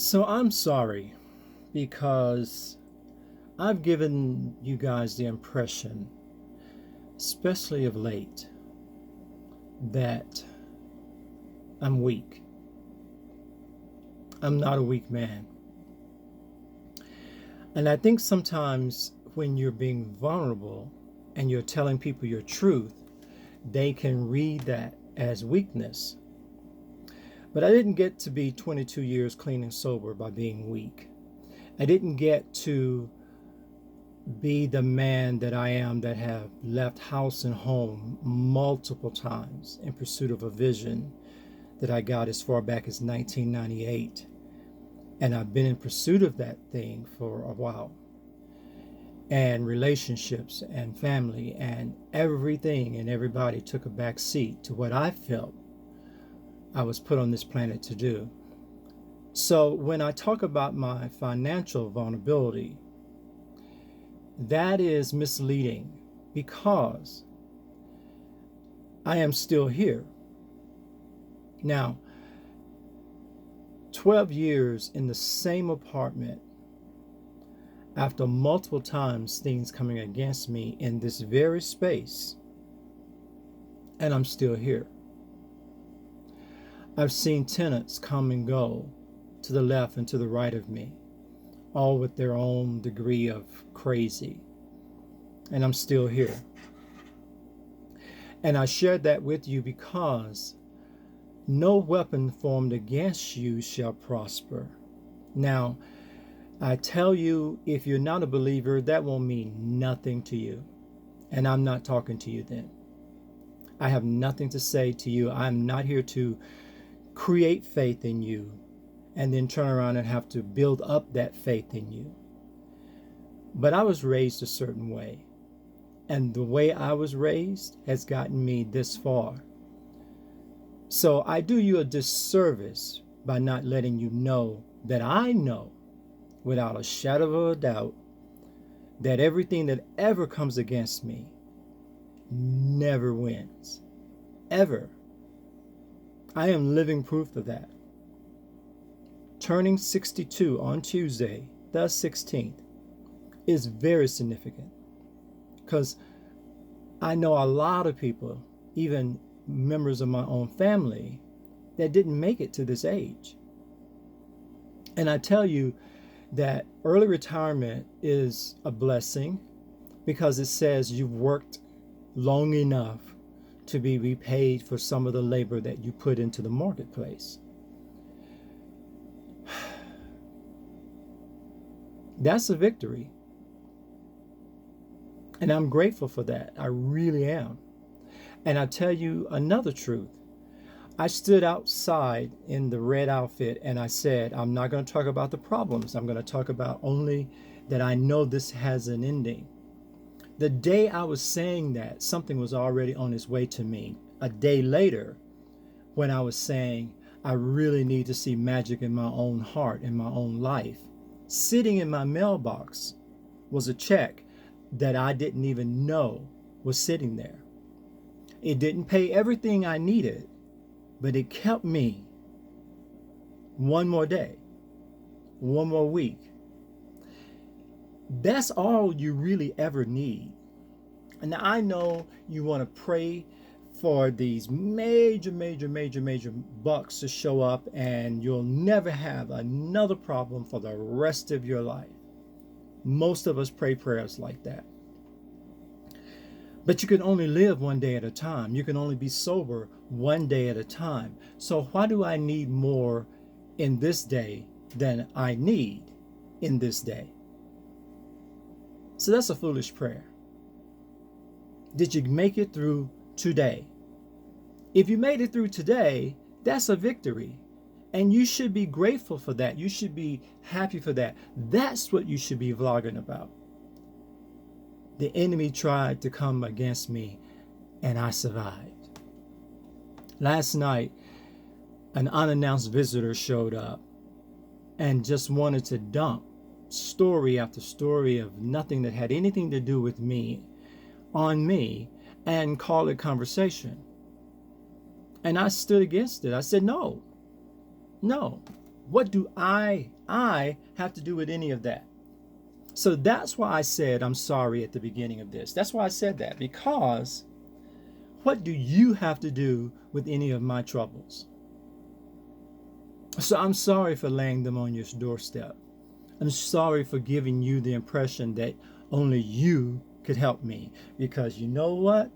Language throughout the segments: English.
So I'm sorry because I've given you guys the impression, especially of late, that I'm weak. I'm not a weak man. And I think sometimes when you're being vulnerable and you're telling people your truth, they can read that as weakness. But I didn't get to be 22 years clean and sober by being weak. I didn't get to be the man that I am that have left house and home multiple times in pursuit of a vision that I got as far back as 1998. And I've been in pursuit of that thing for a while. And relationships and family and everything and everybody took a back seat to what I felt I was put on this planet to do. So when I talk about my financial vulnerability, that is misleading because I am still here. Now, 12 years in the same apartment after multiple times things coming against me in this very space, and I'm still here. I've seen tenants come and go to the left and to the right of me, all with their own degree of crazy, and I'm still here. And I shared that with you because no weapon formed against you shall prosper. Now, I tell you, if you're not a believer, that won't mean nothing to you. And I'm not talking to you then. I have nothing to say to you. I'm not here to create faith in you and then turn around and have to build up that faith in you. But I was raised a certain way. And the way I was raised has gotten me this far. So I do you a disservice by not letting you know that I know without a shadow of a doubt that everything that ever comes against me never wins. Ever. I am living proof of that. Turning 62 on Tuesday, the 16th, is very significant because I know a lot of people, even members of my own family, that didn't make it to this age. And I tell you that early retirement is a blessing because it says you've worked long enough to be repaid for some of the labor that you put into the marketplace. That's a victory. And I'm grateful for that. I really am. And I tell you another truth. I stood outside in the red outfit and I said, I'm not going to talk about the problems. I'm going to talk about only that I know this has an ending. The day I was saying that, something was already on its way to me. A day later, when I was saying, I really need to see magic in my own heart, in my own life, sitting in my mailbox was a check that I didn't even know was sitting there. It didn't pay everything I needed, but it kept me one more day, one more week. That's all you really ever need. And I know you want to pray for these major bucks to show up and you'll never have another problem for the rest of your life. Most of us pray prayers like that. But you can only live one day at a time. You can only be sober one day at a time. So why do I need more in this day than I need in this day? So that's a foolish prayer. Did you make it through today? If you made it through today, that's a victory. And you should be grateful for that. You should be happy for that. That's what you should be vlogging about. The enemy tried to come against me and I survived. Last night, an unannounced visitor showed up and just wanted to dump story after story of nothing that had anything to do with me on me and call it conversation. And I stood against it. I said, no. What do I have to do with any of that? So that's why I said I'm sorry at the beginning of this. That's why I said that, because what do you have to do with any of my troubles? So I'm sorry for laying them on your doorstep. I'm sorry for giving you the impression that only you could help me. Because you know what?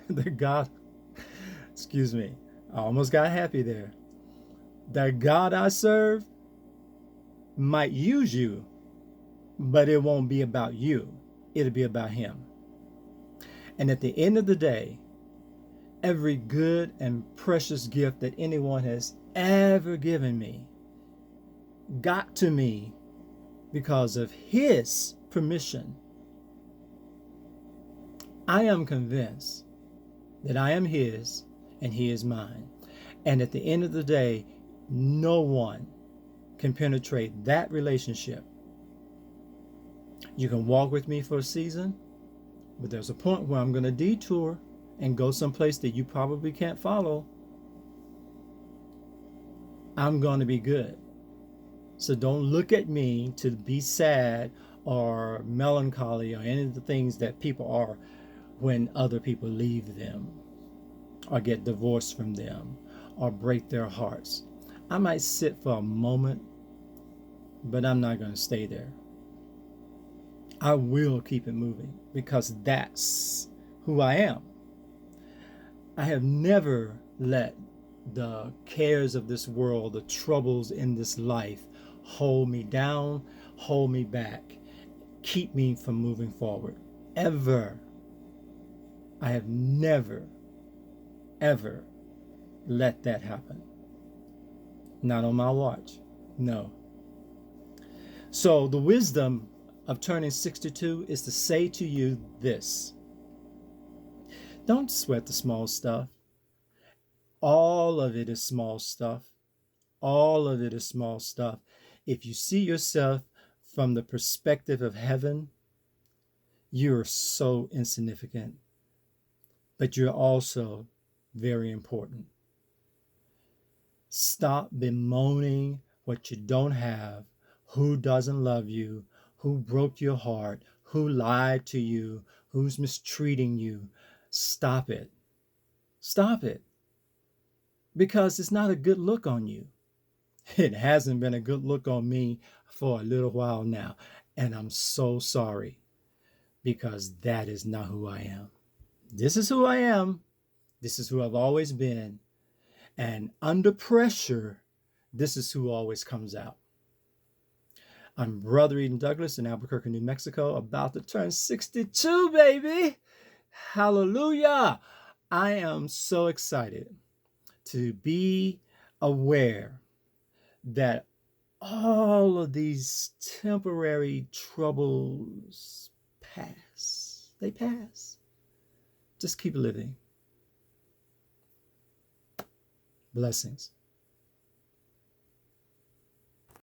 The God, excuse me, I almost got happy there. The God I serve might use you, but it won't be about you. It'll be about Him. And at the end of the day, every good and precious gift that anyone has ever given me got to me because of His permission. I am convinced that I am His and He is mine. And at the end of the day, no one can penetrate that relationship. You can walk with me for a season, but there's a point where I'm going to detour and go someplace that you probably can't follow. I'm going to be good. So don't look at me to be sad or melancholy or any of the things that people are when other people leave them or get divorced from them or break their hearts. I might sit for a moment, but I'm not going to stay there. I will keep it moving because that's who I am. I have never let the cares of this world, the troubles in this life, hold me down, hold me back, keep me from moving forward. Ever. I have never, ever let that happen. Not on my watch. No. So the wisdom of turning 62 is to say to you this: don't sweat the small stuff. All of it is small stuff. All of it is small stuff. If you see yourself from the perspective of heaven, you're so insignificant, but you're also very important. Stop bemoaning what you don't have, who doesn't love you, who broke your heart, who lied to you, who's mistreating you. Stop it. Stop it. Because it's not a good look on you. It hasn't been a good look on me for a little while now. And I'm so sorry, because that is not who I am. This is who I am. This is who I've always been. And under pressure, this is who always comes out. I'm Brother Eden Douglas in Albuquerque, New Mexico, about to turn 62, baby. Hallelujah. I am so excited to be aware that all of these temporary troubles pass. They pass. Just keep living. Blessings.